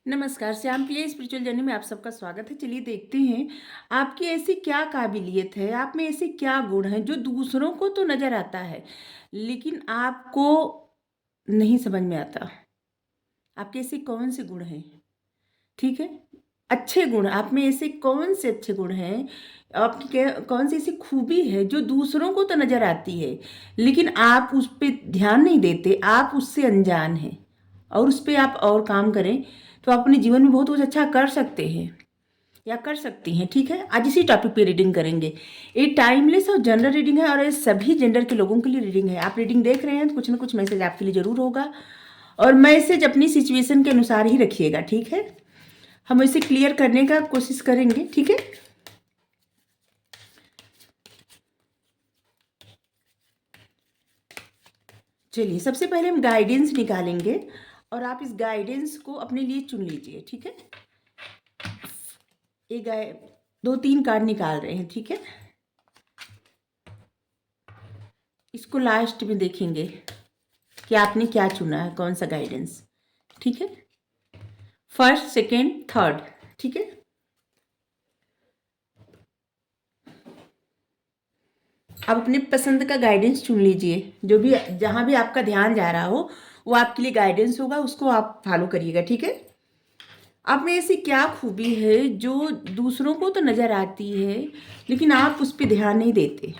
नमस्कार, श्याम प्रिय spiritual journey में आप सबका स्वागत है। चलिए देखते हैं, आपकी ऐसी क्या काबिलियत है, आप में ऐसे क्या गुण हैं जो दूसरों को तो नज़र आता है, लेकिन आपको नहीं समझ में आता। आपके ऐसे कौन से गुण हैं? ठीक है? अच्छे गुण, आप में ऐसे कौन से अच्छे गुण हैं? आपकी क्या कौन सी ऐसी खूबी है जो दूसरों को तो नज़र आती है, लेकिन आप उस पे ध्यान नहीं देते, आप उससे अनजान हैं और उस पे आप और काम करें, तो आप अपने जीवन में बहुत कुछ अच्छा कर सकते हैं या कर सकती हैं। ठीक है, आज इसी टॉपिक पे रीडिंग करेंगे। ये टाइमलेस और जनरल रीडिंग है और ये सभी जेंडर के लोगों के लिए रीडिंग है। आप रीडिंग देख रहे हैं तो कुछ ना कुछ मैसेज आपके लिए ज़रूर होगा और मैसेज अपनी सिचुएशन के अनुसार ही रखिएगा। ठीक है, हम इसे क्लियर करने का कोशिश करेंगे। ठीक है, चलिए सबसे पहले हम गाइडेंस निकालेंगे और आप इस गाइडेंस को अपने लिए चुन लीजिए। ठीक है, ये 2-3 कार्ड निकाल रहे हैं। ठीक है, इसको लास्ट में देखेंगे कि आपने क्या चुना है, कौन सा गाइडेंस। ठीक है, फर्स्ट, सेकेंड, थर्ड। ठीक है, आप अपने पसंद का गाइडेंस चुन लीजिए। जो भी, जहाँ भी आपका ध्यान जा रहा हो वो आपके लिए गाइडेंस होगा, उसको आप फॉलो करिएगा। ठीक है, आप में ऐसी क्या खूबी है जो दूसरों को तो नज़र आती है, लेकिन आप उस पर ध्यान नहीं देते।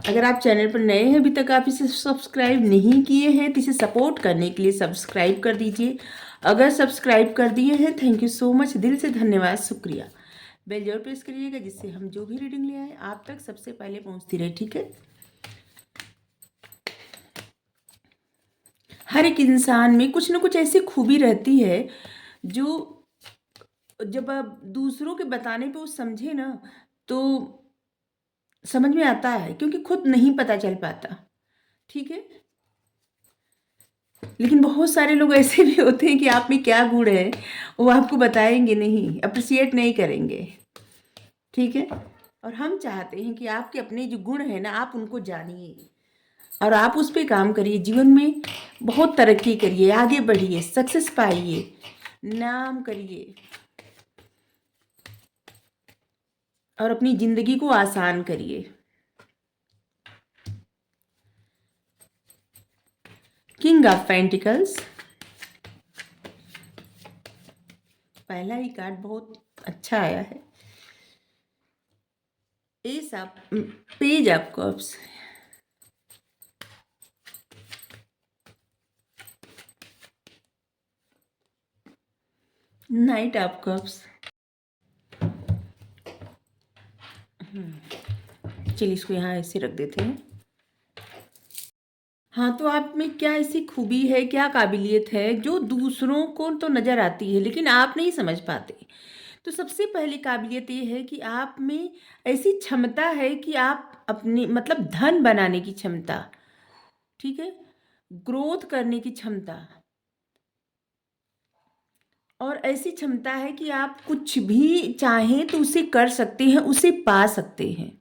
अगर आप चैनल पर नए हैं, अभी तक आप इसे सब्सक्राइब नहीं किए हैं, तो इसे सपोर्ट करने के लिए सब्सक्राइब कर दीजिए। अगर सब्सक्राइब कर दिए हैं, थैंक यू सो मच, दिल से धन्यवाद, शुक्रिया। बेल जरूर प्रेस करिएगा जिससे हम जो भी रीडिंग ले आए आप तक सबसे पहले पहुंचती रहे। ठीक है, हर एक इंसान में कुछ ना कुछ ऐसी खूबी रहती है जो जब आप दूसरों के बताने पे वो समझे ना, तो समझ में आता है, क्योंकि खुद नहीं पता चल पाता। ठीक है, लेकिन बहुत सारे लोग ऐसे भी होते हैं कि आप में क्या गुण है वो आपको बताएंगे नहीं, अप्रिशिएट नहीं करेंगे। ठीक है, और हम चाहते हैं कि आपके अपने जो गुण है ना, आप उनको जानिए और आप उस पर काम करिए, जीवन में बहुत तरक्की करिए, आगे बढ़िए, सक्सेस पाइए, नाम करिए और अपनी ज़िंदगी को आसान करिए। किंग ऑफ पेंटिकल्स, पहला ही कार्ड बहुत अच्छा आया है। S of page of cups, night of cups. चलिए इसको यहाँ ऐसे रख देते हैं। हाँ, तो आप में क्या ऐसी खूबी है, क्या काबिलियत है जो दूसरों को तो नज़र आती है, लेकिन आप नहीं समझ पाते। तो सबसे पहली काबिलियत ये है कि आप में ऐसी क्षमता है कि आप अपनी मतलब धन बनाने की क्षमता, ठीक है, ग्रोथ करने की क्षमता, और ऐसी क्षमता है कि आप कुछ भी चाहें तो उसे कर सकते हैं, उसे पा सकते हैं।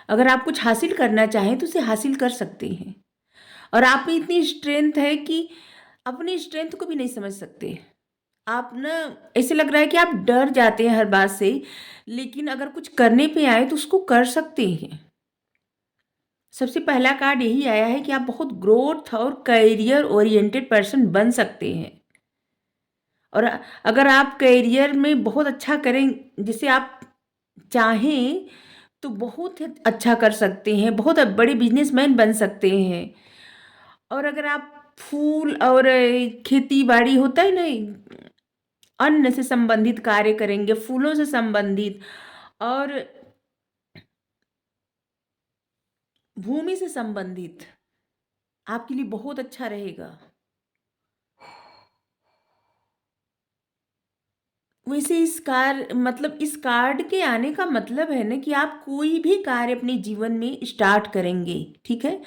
अगर आप कुछ हासिल करना चाहें तो उसे हासिल कर सकते हैं। और आप में इतनी स्ट्रेंथ है कि अपनी स्ट्रेंथ को भी नहीं समझ सकते। आप ना, ऐसे लग रहा है कि आप डर जाते हैं हर बात से, लेकिन अगर कुछ करने पे आए तो उसको कर सकते हैं। सबसे पहला कार्ड यही आया है कि आप बहुत ग्रोथ और करियर ओरिएंटेड पर्सन बन सकते हैं। और अगर आप करियर में बहुत अच्छा करें, जिसे आप चाहें, तो बहुत अच्छा कर सकते हैं, बहुत बड़े बिजनेसमैन बन सकते हैं। और अगर आप फूल और खेती बाड़ी होता है ना, अन्न से संबंधित कार्य करेंगे, फूलों से संबंधित और भूमि से संबंधित, आपके लिए बहुत अच्छा रहेगा। वैसे इस कार्ड के आने का मतलब है ना कि आप कोई भी कार्य अपने जीवन में स्टार्ट करेंगे, ठीक है,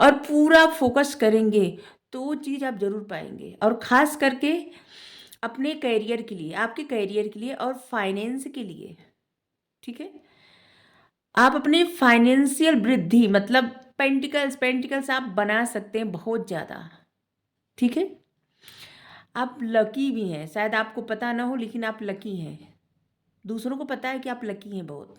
और पूरा फोकस करेंगे, तो वो चीज़ आप ज़रूर पाएंगे। और ख़ास करके अपने करियर के लिए, आपके करियर के लिए और फाइनेंस के लिए। ठीक है, आप अपने फाइनेंशियल वृद्धि मतलब पेंटिकल्स पेंटिकल्स आप बना सकते हैं बहुत ज़्यादा। ठीक है, आप लकी भी हैं, शायद आपको पता ना हो लेकिन आप लकी हैं। दूसरों को पता है कि आप लकी हैं बहुत,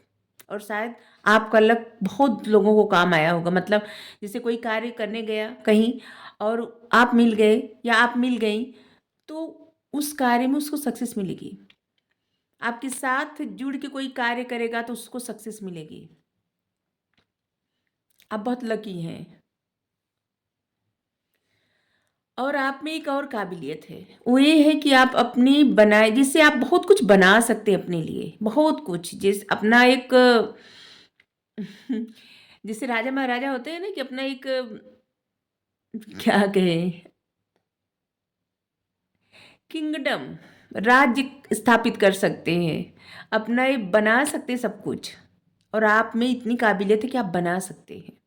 और शायद आपका लक बहुत लोगों को काम आया होगा। मतलब जैसे कोई कार्य करने गया कहीं और आप मिल गए या आप मिल गई, तो उस कार्य में उसको सक्सेस मिलेगी। आपके साथ जुड़ के कोई कार्य करेगा तो उसको सक्सेस मिलेगी। आप बहुत लकी हैं। और आप में एक और काबिलियत है, वो ये है कि आप अपनी बनाए जिससे आप बहुत कुछ बना सकते हैं अपने लिए, बहुत कुछ जिस अपना एक जैसे राजा महाराजा होते हैं ना कि अपना एक क्या कहें, किंगडम, राज्य स्थापित कर सकते हैं, अपना ये बना सकते हैं सब कुछ। और आप में इतनी काबिलियत है कि आप बना सकते हैं।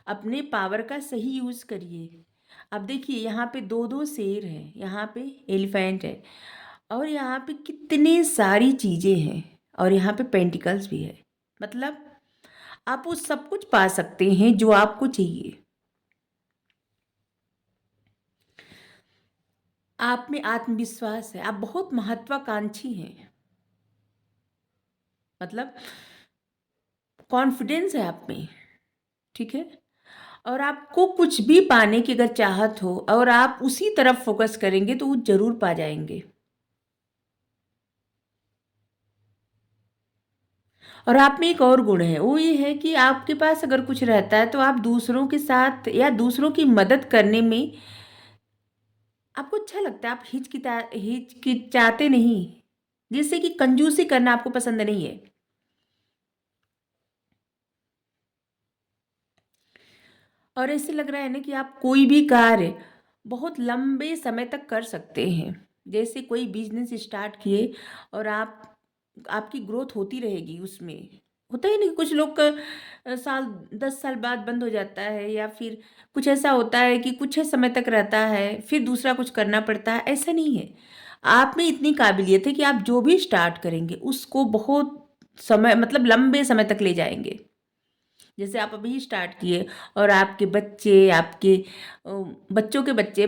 अपने पावर का सही यूज़ करिए। अब देखिए यहाँ पे 2-2 शेर हैं, यहाँ पे एलिफेंट है, और यहाँ पे कितनी सारी चीज़ें हैं, और यहाँ पे पेंटिकल्स भी है। मतलब आप वो सब कुछ पा सकते हैं जो आपको चाहिए। आप में आत्मविश्वास है, आप बहुत महत्वाकांक्षी हैं। मतलब कॉन्फिडेंस है आप में, ठीक है? और आपको कुछ भी पाने की अगर चाहत हो और आप उसी तरफ फ़ोकस करेंगे तो वो ज़रूर पा जाएँगे। और आप में एक और गुण है, वो ये है कि आपके पास अगर कुछ रहता है तो आप दूसरों के साथ या दूसरों की मदद करने में आपको अच्छा लगता है, आप हिचकिचाते नहीं। जैसे कि कंजूसी करना आपको पसंद नहीं है। और ऐसे लग रहा है ना कि आप कोई भी कार्य बहुत लंबे समय तक कर सकते हैं। जैसे कोई बिज़नेस स्टार्ट किए और आपकी ग्रोथ होती रहेगी उसमें। होता है ना कि कुछ लोग का साल 10 साल बाद बंद हो जाता है, या फिर कुछ ऐसा होता है कि कुछ समय तक रहता है, फिर दूसरा कुछ करना पड़ता है, ऐसा नहीं है। आप में इतनी काबिलियत है कि आप जो भी स्टार्ट करेंगे उसको बहुत समय मतलब लंबे समय तक ले जाएँगे। जैसे आप अभी स्टार्ट किए और आपके बच्चे, आपके अ, बच्चों के बच्चे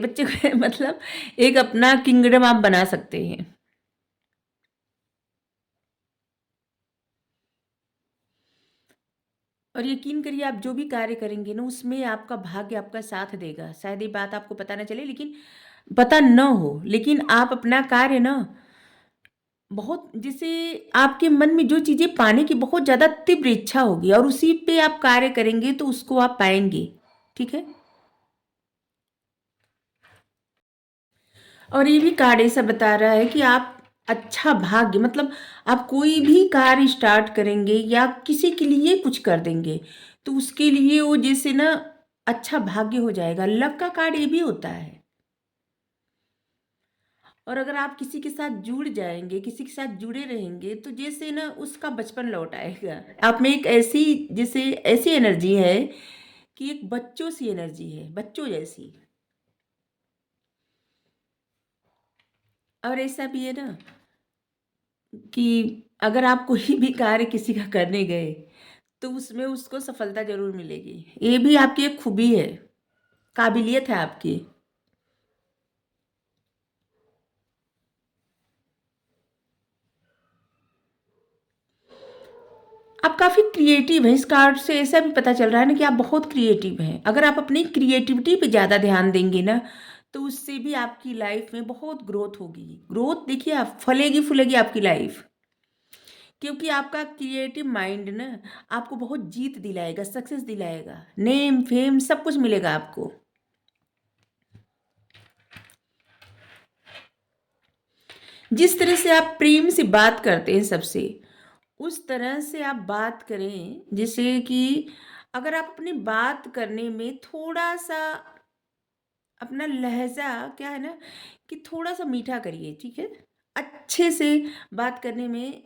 मतलब एक अपना किंगडम आप बना सकते हैं। और यकीन करिए आप जो भी कार्य करेंगे ना उसमें आपका भाग्य आपका साथ देगा। शायद ये बात आपको पता ना चले, लेकिन पता ना हो, लेकिन आप अपना कार्य ना बहुत जैसे आपके मन में जो चीज़ें पाने की बहुत ज़्यादा तीव्र इच्छा होगी और उसी पे आप कार्य करेंगे तो उसको आप पाएँगे। ठीक है? और ये भी कार्ड ऐसा बता रहा है कि आप अच्छा भाग्य मतलब आप कोई भी कार्य स्टार्ट करेंगे या किसी के लिए कुछ कर देंगे, तो उसके लिए वो जैसे ना अच्छा भाग्य हो जाएगा। लक का कार्ड ये भी होता है। और अगर आप किसी के साथ जुड़ जाएँगे, किसी के साथ जुड़े रहेंगे, तो जैसे ना उसका बचपन लौट आएगा। आप में एक ऐसी जैसे ऐसी एनर्जी है कि एक बच्चों सी एनर्जी है, बच्चों जैसी। और ऐसा भी है ना कि अगर आप कोई भी कार्य किसी का करने गए, तो उसमें उसको सफलता ज़रूर मिलेगी। ये भी आपकी एक खूबी है, काबिलियत है आपकी। आप काफ़ी क्रिएटिव हैं, इस कार्ड से ऐसा भी पता चल रहा है ना कि आप बहुत क्रिएटिव हैं। अगर आप अपनी क्रिएटिविटी पे ज़्यादा ध्यान देंगे ना, तो उससे भी आपकी लाइफ में बहुत ग्रोथ होगी। ग्रोथ देखिए आप फलेगी-फूलेगी आपकी लाइफ। क्योंकि आपका क्रिएटिव माइंड ना आपको बहुत जीत दिलाएगा, सक्सेस दिलाएगा, नेम, फेम सब कुछ मिलेगा आपको। जिस तरह से आप प्रेम से बात करते हैं सबसे, उस तरह से आप बात करें जैसे कि अगर आप अपनी बात करने में थोड़ा-सा अपना लहज़ा क्या है ना कि थोड़ा-सा मीठा करिए, ठीक है? अच्छे से बात करने में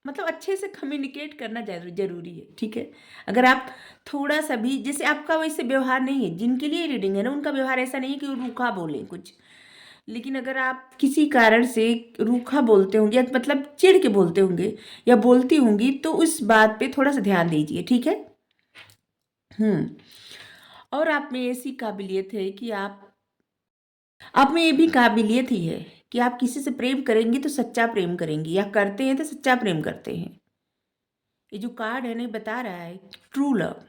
मतलब अच्छे से कम्युनिकेट करना ज़रूरी है, ठीक है? अगर आप थोड़ा-सा भी जैसे आपका वैसे व्यवहार नहीं है, जिनके लिए रीडिंग है ना उनका व्यवहार ऐसा नहीं है कि वो रूखा बोलें कुछ। लेकिन अगर आप किसी कारण से रूखा बोलते होंगे या मतलब चिढ़ के बोलते होंगे या बोलती होंगी तो उस बात पे थोड़ा-सा ध्यान दीजिए, ठीक है? हुँ। और आप में ऐसी काबिलियत है कि आप आप में ये भी काबिलियत ही है कि आप किसी से प्रेम करेंगे तो सच्चा प्रेम करेंगे, या करते हैं तो सच्चा प्रेम करते हैं। ये जो कार्ड है ना, ये बता रहा है ट्रू लव।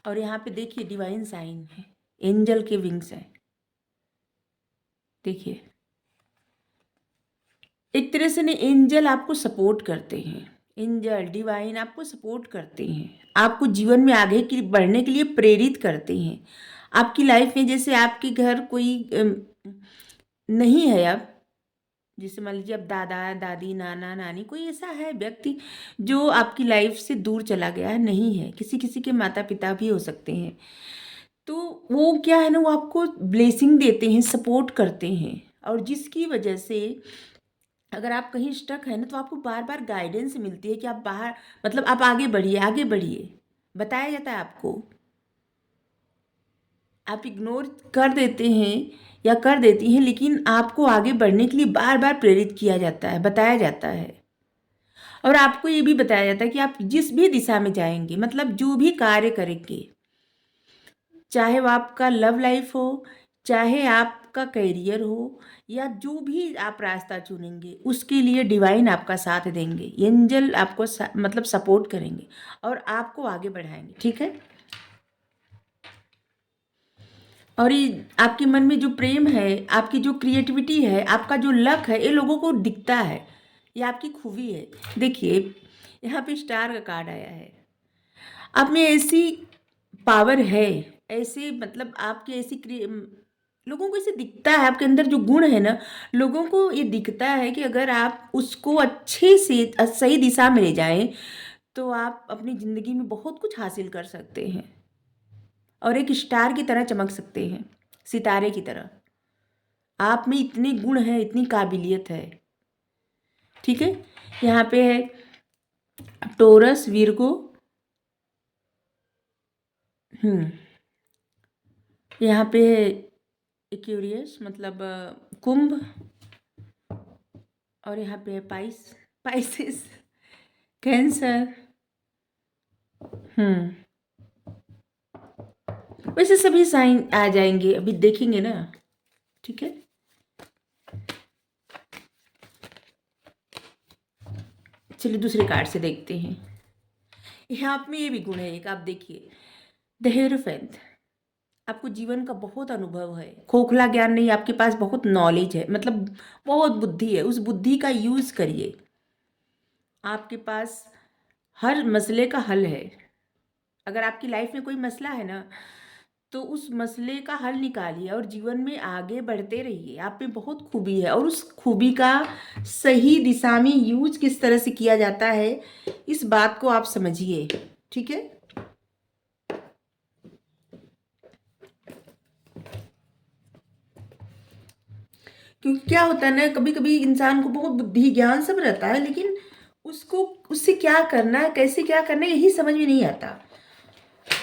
और यहाँ पे देखिए डिवाइन साइन है, एंजल के विंग्स हैं। देखिए एक तरह से ना एंजल आपको सपोर्ट करते हैं, एंजल डिवाइन आपको सपोर्ट करते हैं, आपको जीवन में आगे की बढ़ने के लिए प्रेरित करते हैं। आपकी लाइफ में जैसे आपके घर कोई नहीं है अब, जैसे मान लीजिए अब दादा दादी नाना नानी कोई ऐसा है व्यक्ति जो आपकी लाइफ से दूर चला गया है, नहीं है, किसी किसी के माता पिता भी हो सकते हैं, तो वो क्या है ना, वो आपको ब्लेसिंग देते हैं, सपोर्ट करते हैं। और जिसकी वजह से अगर आप कहीं स्टक है ना, तो आपको बार बार गाइडेंस मिलती है कि आप बाहर, मतलब आप आगे बढ़िए आगे बढ़िए, बताया जाता है आपको। आप इग्नोर कर देते हैं या कर देती हैं, लेकिन आपको आगे बढ़ने के लिए बार बार प्रेरित किया जाता है, बताया जाता है। और आपको ये भी बताया जाता है कि आप जिस भी दिशा में जाएंगे, मतलब जो भी कार्य करेंगे, चाहे वो आपका लव लाइफ हो, चाहे आपका करियर हो, या जो भी आप रास्ता चुनेंगे, उसके लिए डिवाइन आपका साथ देंगे, एंजल आपको मतलब सपोर्ट करेंगे और आपको आगे बढ़ाएंगे, ठीक है। और ये आपके मन में जो प्रेम है, आपकी जो क्रिएटिविटी है, आपका जो लक है, ये लोगों को दिखता है, ये आपकी खूबी है। देखिए यहाँ पे स्टार का कार्ड आया है। आप में ऐसी पावर है, ऐसे मतलब आपके ऐसी लोगों को इसे दिखता है, आपके अंदर जो गुण है ना, लोगों को ये दिखता है कि अगर आप उसको अच्छे से सही दिशा में ले जाएं, तो आप अपनी ज़िंदगी में बहुत कुछ हासिल कर सकते हैं और एक स्टार की तरह चमक सकते हैं, सितारे की तरह। आप में इतने गुण हैं, इतनी काबिलियत है, ठीक है। यहाँ पे है टोरस विर्गो, यहाँ पे है एक्यूरियस मतलब कुंभ, और यहाँ पे है पाइसिस, कैंसर। वैसे सभी साइन आ जाएंगे, अभी देखेंगे ना, ठीक है। चलिए दूसरे कार्ड से देखते हैं। यहाँ में ये भी गुण है एक, आप देखिए द हेरोफेंट। आपको जीवन का बहुत अनुभव है, खोखला ज्ञान नहीं, आपके पास बहुत नॉलेज है, मतलब बहुत बुद्धि है, उस बुद्धि का यूज़ करिए। आपके पास हर मसले का हल है। अगर आपकी लाइफ में कोई मसला है ना, तो उस मसले का हल निकालिए और जीवन में आगे बढ़ते रहिए। आप में बहुत खूबी है और उस खूबी का सही दिशा में यूज किस तरह से किया जाता है, इस बात को आप समझिए, ठीक है। क्योंकि क्या होता है ना, कभी कभी इंसान को बहुत बुद्धि ज्ञान सब रहता है, लेकिन उसको उससे क्या करना है, कैसे क्या करना है, यही समझ में नहीं आता।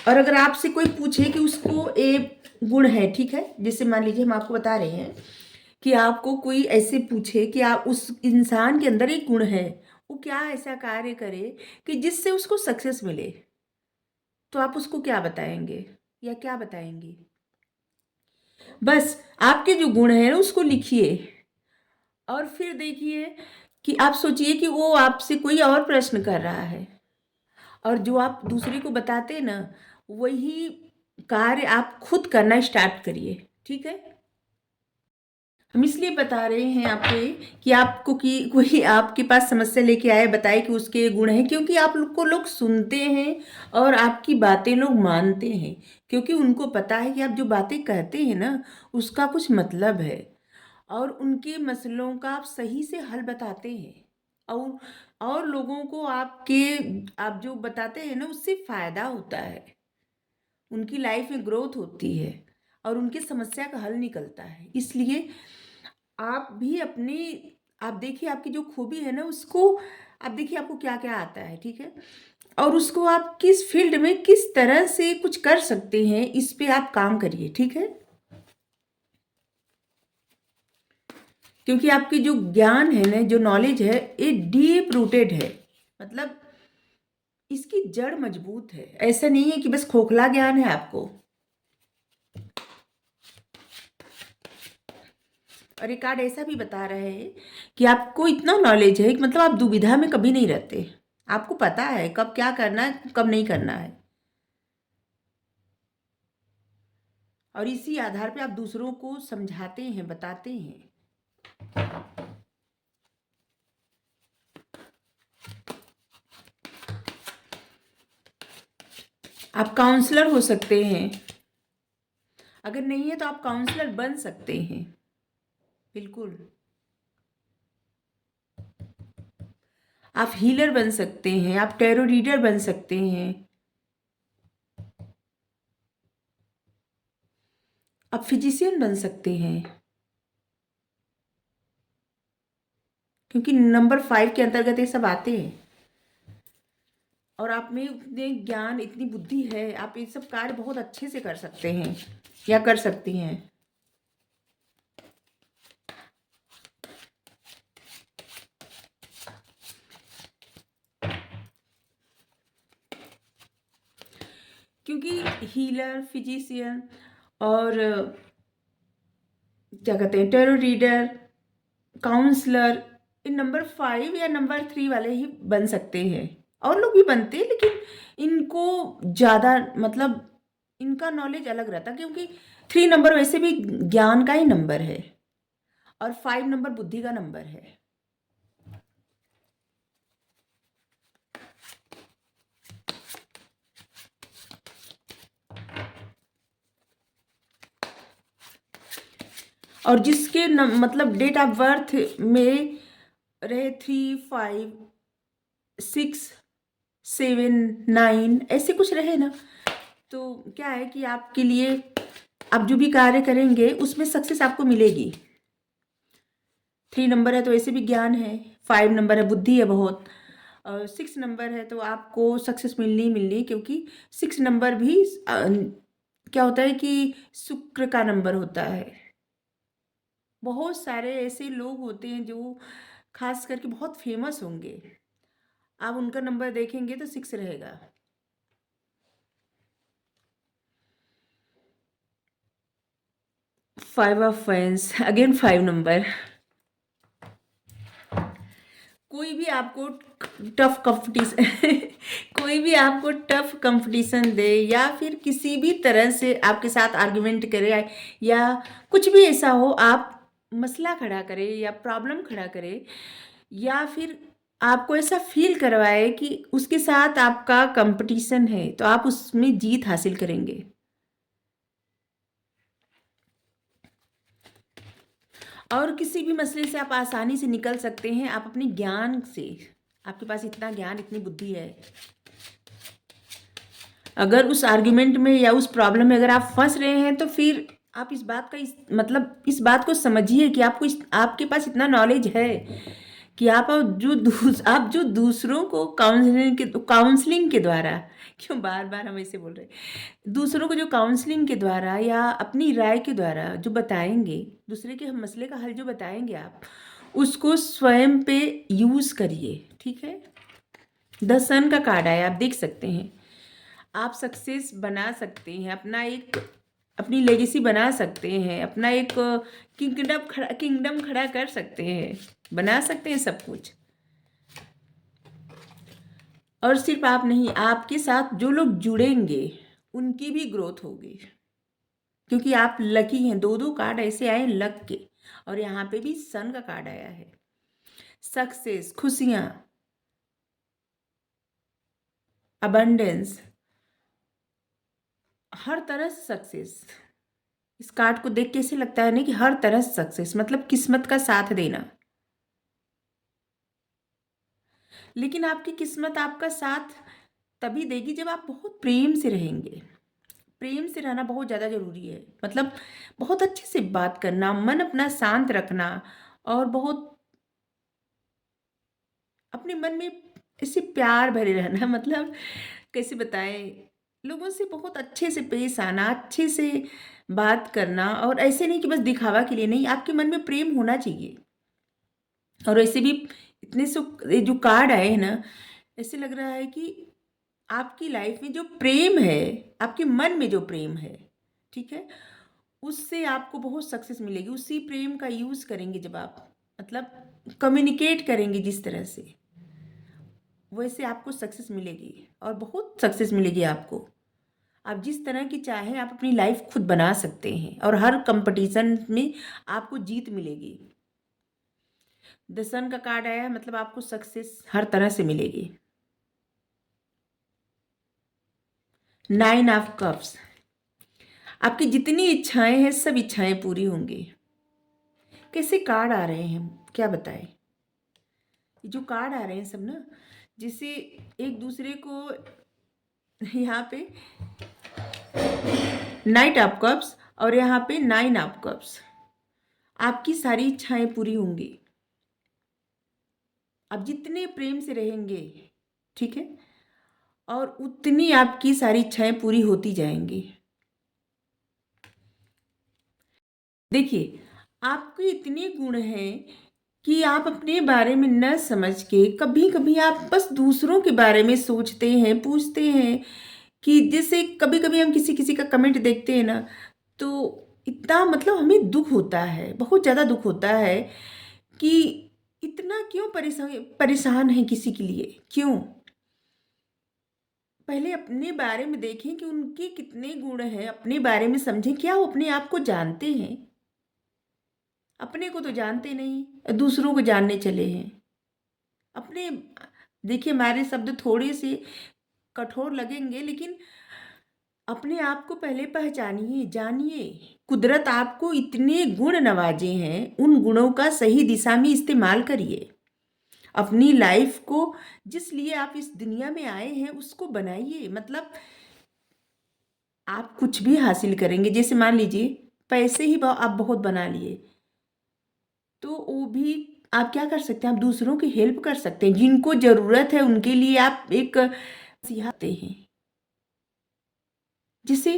और अगर आपसे कोई पूछे कि उसको एक गुण है, ठीक है, जैसे मान लीजिए हम आपको बता रहे हैं कि आपको कोई ऐसे पूछे कि आप उस इंसान के अंदर एक गुण है, वो क्या ऐसा कार्य करे कि जिससे उसको सक्सेस मिले, तो आप उसको क्या बताएंगे या क्या बताएंगी? बस आपके जो गुण है उसको लिखिए और फिर देखिए कि आप सोचिए कि वो आपसे कोई और प्रश्न कर रहा है, और जो आप दूसरे को बताते हैं ना, वही कार्य आप खुद करना स्टार्ट करिए, ठीक है। हम इसलिए बता रहे हैं आपको कि आपको कि कोई आपके पास समस्या लेके आए, बताए कि उसके ये गुण हैं, क्योंकि आप लोग को लोग सुनते हैं और आपकी बातें लोग मानते हैं, क्योंकि उनको पता है कि आप जो बातें कहते हैं ना, उसका कुछ मतलब है, और उनके मसलों का आप सही से हल बताते हैं, और और लोगों को आपके आप जो बताते हैं ना, उससे फ़ायदा होता है, उनकी लाइफ में ग्रोथ होती है और उनकी समस्या का हल निकलता है। इसलिए आप भी अपनी, आप देखिए आपकी जो खूबी है ना, उसको आप देखिए आपको क्या क्या आता है, ठीक है, और उसको आप किस फील्ड में किस तरह से कुछ कर सकते हैं, इस पे आप काम करिए, ठीक है। क्योंकि आपकी जो ज्ञान है ना, जो नॉलेज है, ये डीप रूटेड है, मतलब इसकी जड़ मजबूत है, ऐसा नहीं है कि बस खोखला ज्ञान है आपको। और ये कार्ड ऐसा भी बता रहे हैं कि आपको इतना नॉलेज है कि मतलब आप दुविधा में कभी नहीं रहते। आपको पता है कब क्या करना है, कब नहीं करना है, और इसी आधार पे आप दूसरों को समझाते हैं, बताते हैं। आप काउंसलर हो सकते हैं, अगर नहीं है तो आप काउंसलर बन सकते हैं, बिल्कुल। आप हीलर बन सकते हैं, आप टैरो रीडर बन सकते हैं, आप फिजिशियन बन सकते हैं, क्योंकि नंबर 5 के अंतर्गत ये सब आते हैं। और आप में उतने ज्ञान, इतनी बुद्धि है, आप ये सब कार्य बहुत अच्छे से कर सकते हैं या कर सकती हैं। क्योंकि हीलर, फिजिशियन और क्या कहते हैं, टैरो रीडर, काउंसलर, इन नंबर 5 या नंबर 3 वाले ही बन सकते हैं। और लोग भी बनते हैं, लेकिन इनको ज़्यादा मतलब इनका नॉलेज अलग रहता है, क्योंकि 3 नंबर वैसे भी ज्ञान का ही नंबर है और 5 नंबर बुद्धि का नंबर है। और जिसके मतलब डेट ऑफ बर्थ में रहे 3, 5, 6, 7, 9 ऐसे कुछ रहे ना, तो क्या है कि आपके लिए आप जो भी कार्य करेंगे उसमें सक्सेस आपको मिलेगी। 3 नंबर है तो ऐसे भी ज्ञान है, 5 नंबर है बुद्धि है बहुत, और 6 नंबर है तो आपको सक्सेस मिलनी ही मिलनी, क्योंकि 6 नंबर भी क्या होता है कि शुक्र का नंबर होता है। बहुत सारे ऐसे लोग होते हैं जो खास करके बहुत फेमस होंगे, आप उनका नंबर देखेंगे तो 6 रहेगा। 5 ऑफ फैंस, अगेन 5 नंबर। कोई भी आपको टफ कंपटीशन कोई भी आपको टफ कंपटीशन दे या फिर किसी भी तरह से आपके साथ आर्गुमेंट करे या कुछ भी ऐसा हो, आप मसला खड़ा करे या प्रॉब्लम खड़ा करे या फिर आपको ऐसा फील करवाए कि उसके साथ आपका कंपटीशन है, तो आप उसमें जीत हासिल करेंगे। और किसी भी मसले से आप आसानी से निकल सकते हैं, आप अपने ज्ञान से। आपके पास इतना ज्ञान, इतनी बुद्धि है। अगर उस आर्ग्यूमेंट में या उस प्रॉब्लम में अगर आप फंस रहे हैं, तो फिर आप इस बात का मतलब इस बात को समझिए कि आपके पास इतना नॉलेज है कि आप जो दूसरों को काउंसलिंग के द्वारा, क्यों बार बार हम ऐसे बोल रहे हैं, दूसरों को जो काउंसलिंग के द्वारा या अपनी राय के द्वारा जो बताएंगे, दूसरे के मसले का हल जो बताएंगे, आप उसको स्वयं पे यूज करिए, ठीक है। द सन का कार्ड आया, आप देख सकते हैं। आप सक्सेस बना सकते हैं, अपनी लेगेसी बना सकते हैं, अपना एक किंगडम खड़ा कर सकते हैं, बना सकते हैं सब कुछ। और सिर्फ आप नहीं, आपके साथ जो लोग जुड़ेंगे उनकी भी ग्रोथ होगी, क्योंकि आप लकी हैं। 2 कार्ड ऐसे आए लक के, और यहाँ पे भी सन का कार्ड आया है। सक्सेस, खुशियाँ, अबंडेंस, हर तरह से सक्सेस। इस कार्ड को देख के ऐसे लगता है ना कि हर तरह से सक्सेस मतलब किस्मत का साथ देना। लेकिन आपकी किस्मत आपका साथ तभी देगी जब आप बहुत प्रेम से रहेंगे। प्रेम से रहना बहुत ज़्यादा ज़रूरी है, मतलब बहुत अच्छे से बात करना, मन अपना शांत रखना, और बहुत अपने मन में ऐसे प्यार भरे रहना मतलब कैसे बताएं, लोगों से बहुत अच्छे से पेश आना, अच्छे से बात करना, और ऐसे नहीं कि बस दिखावा के लिए, नहीं, आपके मन में प्रेम होना चाहिए। और ऐसे भी इतने ये जो कार्ड आए हैं ना, ऐसे लग रहा है कि आपकी लाइफ में जो प्रेम है, आपके मन में जो प्रेम है, ठीक है, उससे आपको बहुत सक्सेस मिलेगी। उसी प्रेम का यूज़ करेंगे जब आप मतलब कम्युनिकेट करेंगे जिस तरह से, वैसे आपको सक्सेस मिलेगी और बहुत सक्सेस मिलेगी आपको। आप जिस तरह की चाहें आप अपनी लाइफ खुद बना सकते हैं और हर कंपटीशन में आपको जीत मिलेगी। द सन का कार्ड आया है, मतलब आपको सक्सेस हर तरह से मिलेगी। 9 ऑफ कप्स, आपकी जितनी इच्छाएं हैं सब इच्छाएं पूरी होंगी। कैसे कार्ड आ रहे हैं क्या बताएं? जो कार्ड आ रहे हैं सब ना, जिसे एक दूसरे को यहाँ पे नाइट ऑफ कप्स और यहाँ पे 9 ऑफ कप्स, आपकी सारी इच्छाएं पूरी होंगी। आप जितने प्रेम से रहेंगे, ठीक है, और उतनी आपकी सारी इच्छाएं पूरी होती जाएंगी। देखिए, आपके इतने गुण हैं कि आप अपने बारे में न समझ के कभी कभी आप बस दूसरों के बारे में सोचते हैं, पूछते हैं कि जैसे कभी कभी हम किसी किसी का कमेंट देखते हैं ना, तो इतना मतलब हमें दुख होता है, बहुत ज़्यादा दुख होता है कि इतना क्यों परेशान परेशान है किसी के लिए, क्यों? पहले अपने बारे में देखें कि उनके कितने गुण हैं, अपने बारे में समझें, क्या वो अपने आप को जानते हैं? अपने को तो जानते नहीं, दूसरों को जानने चले हैं। अपने देखिए, हमारे शब्द थोड़े से कठोर लगेंगे, लेकिन अपने आप को पहले पहचानिए, जानिए। कुदरत आपको इतने गुण नवाजे हैं, उन गुणों का सही दिशा में इस्तेमाल करिए। अपनी लाइफ को जिस लिए आप इस दुनिया में आए हैं उसको बनाइए। मतलब आप कुछ भी हासिल करेंगे, जैसे मान लीजिए पैसे ही आप बहुत बना लिए, तो वो भी आप क्या कर सकते हैं, आप दूसरों की हेल्प कर सकते हैं। जिनको ज़रूरत है उनके लिए आप एक सिखाते हैं। जिससे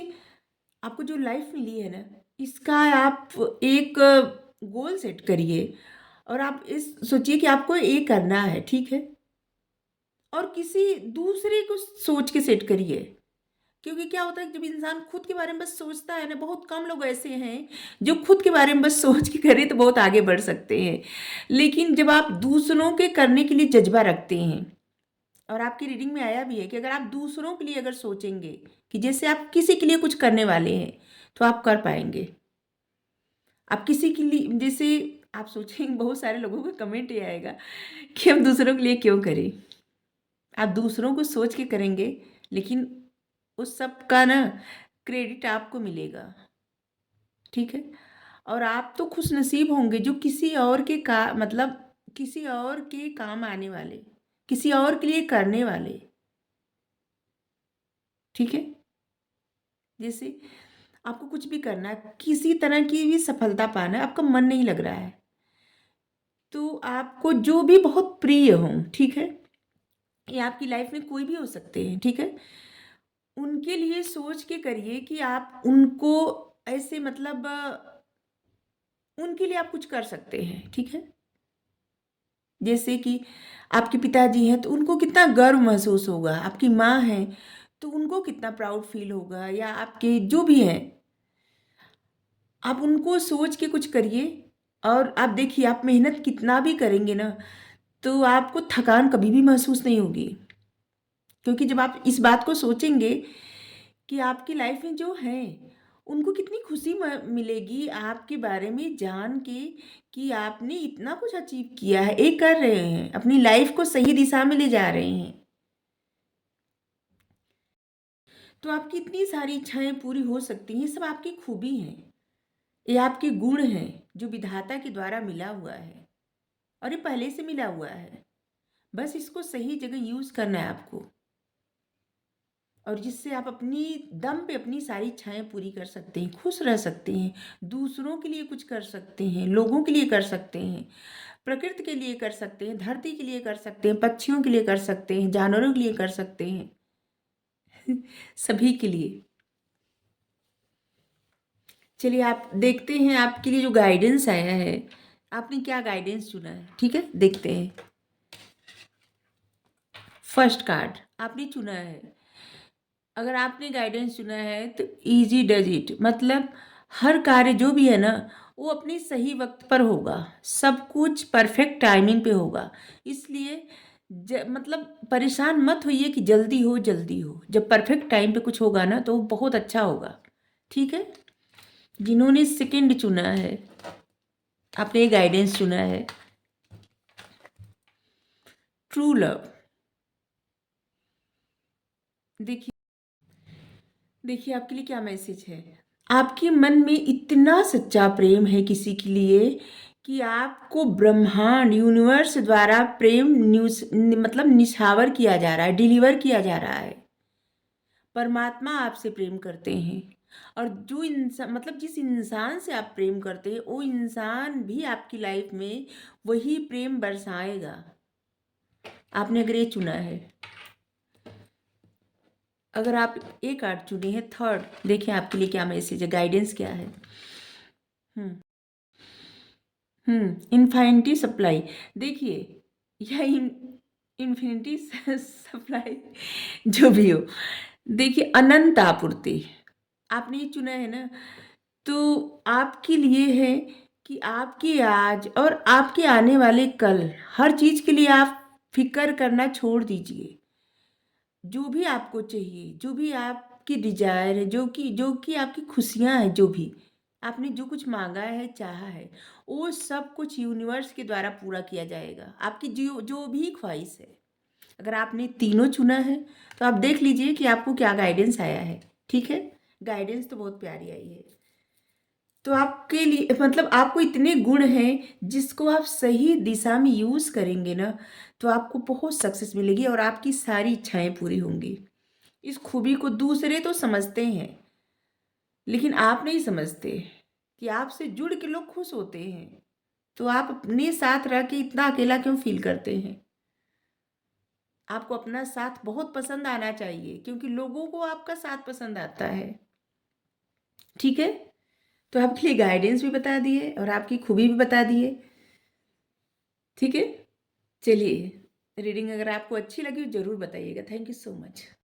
आपको जो लाइफ मिली है ना, इसका आप एक गोल सेट करिए और आप इस सोचिए कि आपको ये करना है, ठीक है? और किसी दूसरे को सोच के सेट करिए। क्योंकि क्या होता है, जब इंसान खुद के बारे में बस सोचता है ना, बहुत कम लोग ऐसे हैं जो खुद के बारे में बस सोच के करें तो बहुत आगे बढ़ सकते हैं। लेकिन जब आप दूसरों के करने के लिए जज्बा रखते हैं, और आपकी रीडिंग में आया भी है कि अगर आप दूसरों के लिए अगर सोचेंगे कि जैसे आप किसी के लिए कुछ करने वाले हैं, तो आप कर पाएंगे। आप किसी के लिए जैसे आप सोचेंगे, बहुत सारे लोगों का कमेंट ये आएगा कि हम दूसरों के लिए क्यों करें। आप दूसरों को सोच के करेंगे, लेकिन उस सब का ना क्रेडिट आपको मिलेगा, ठीक है? और आप तो खुश नसीब होंगे जो किसी और के का मतलब किसी और के काम आने वाले, किसी और के लिए करने वाले, ठीक है? जैसे आपको कुछ भी करना है, किसी तरह की भी सफलता पाना है, आपका मन नहीं लग रहा है, तो आपको जो भी बहुत प्रिय हो, ठीक है, ये आपकी लाइफ में कोई भी हो सकते हैं, ठीक है, उनके लिए सोच के करिए कि आप उनको ऐसे मतलब उनके लिए आप कुछ कर सकते हैं, ठीक है। जैसे कि आपके पिताजी हैं तो उनको कितना गर्व महसूस होगा, आपकी माँ है तो उनको कितना प्राउड फील होगा, या आपके जो भी हैं, आप उनको सोच के कुछ करिए। और आप देखिए, आप मेहनत कितना भी करेंगे ना, तो आपको थकान कभी भी महसूस नहीं होगी। क्योंकि जब आप इस बात को सोचेंगे कि आपकी लाइफ में जो है उनको कितनी खुशी मिलेगी आपके बारे में जान के कि आपने इतना कुछ अचीव किया है, ये कर रहे हैं, अपनी लाइफ को सही दिशा में ले जा रहे हैं, तो आपकी इतनी सारी इच्छाएं पूरी हो सकती हैं। ये सब आपकी खूबी हैं, ये आपके गुण हैं जो विधाता के द्वारा मिला हुआ है, और ये पहले से मिला हुआ है। बस इसको सही जगह यूज़ करना है आपको, और जिससे आप अपनी दम पे अपनी सारी इच्छाएं पूरी कर सकते हैं, खुश रह सकते हैं, दूसरों के लिए कुछ कर सकते हैं, लोगों के लिए कर सकते हैं, प्रकृति के लिए कर सकते हैं, धरती के लिए कर सकते हैं, पक्षियों के लिए कर सकते हैं, जानवरों के लिए कर सकते हैं, सभी के लिए। चलिए, आप देखते हैं आपके लिए जो गाइडेंस आया है, आपने क्या गाइडेंस चुना है, ठीक है, देखते हैं। फर्स्ट कार्ड आपने चुना है। अगर आपने गाइडेंस चुना है तो इजी डज इट, मतलब हर कार्य जो भी है ना, वो अपने सही वक्त पर होगा, सब कुछ परफेक्ट टाइमिंग पे होगा। इसलिए मतलब परेशान मत होइए कि जल्दी हो जल्दी हो, जब परफेक्ट टाइम पे कुछ होगा ना तो वो बहुत अच्छा होगा। ठीक है। जिन्होंने सेकंड चुना है, आपने गाइडेंस चुना है, ट्रू लव। देखिए, देखिए आपके लिए क्या मैसेज है। आपके मन में इतना सच्चा प्रेम है किसी के लिए कि आपको ब्रह्मांड यूनिवर्स द्वारा प्रेम न्यूज मतलब निछावर किया जा रहा है, डिलीवर किया जा रहा है। परमात्मा आपसे प्रेम करते हैं, और जो इंसान मतलब जिस इंसान से आप प्रेम करते हैं वो इंसान भी आपकी लाइफ में वही प्रेम बरसाएगा। आपने अगर ये चुना है, अगर आप एक कार्ड चुने हैं थर्ड, देखिए आपके लिए क्या मैसेज है, गाइडेंस क्या है। हम्म इन्फिनिटी सप्लाई। देखिए, यह इन्फिनिटी सप्लाई जो भी हो, देखिए अनंत आपूर्ति। आपने ये चुना है ना, तो आपके लिए है कि आपके आज और आपके आने वाले कल, हर चीज के लिए आप फिक्र करना छोड़ दीजिए। जो भी आपको चाहिए, जो भी आपकी डिजायर है, जो कि आपकी खुशियां हैं, जो भी आपने जो कुछ मांगा है, चाहा है, वो सब कुछ यूनिवर्स के द्वारा पूरा किया जाएगा। आपकी जो जो भी ख्वाहिश है, अगर आपने तीनों चुना है तो आप देख लीजिए कि आपको क्या गाइडेंस आया है। ठीक है। गाइडेंस तो बहुत प्यारी आई है। तो आपके लिए मतलब आपको इतने गुण हैं जिसको आप सही दिशा में यूज करेंगे ना, तो आपको बहुत सक्सेस मिलेगी और आपकी सारी इच्छाएं पूरी होंगी। इस खूबी को दूसरे तो समझते हैं, लेकिन आप नहीं समझते कि आपसे जुड़ के लोग खुश होते हैं। तो आप अपने साथ रह के इतना अकेला क्यों फील करते हैं। आपको अपना साथ बहुत पसंद आना चाहिए, क्योंकि लोगों को आपका साथ पसंद आता है। ठीक है। तो आपके लिए गाइडेंस भी बता दिए और आपकी खूबी भी बता दिए। ठीक है। चलिए, रीडिंग अगर आपको अच्छी लगी ज़रूर बताइएगा। Thank you so much.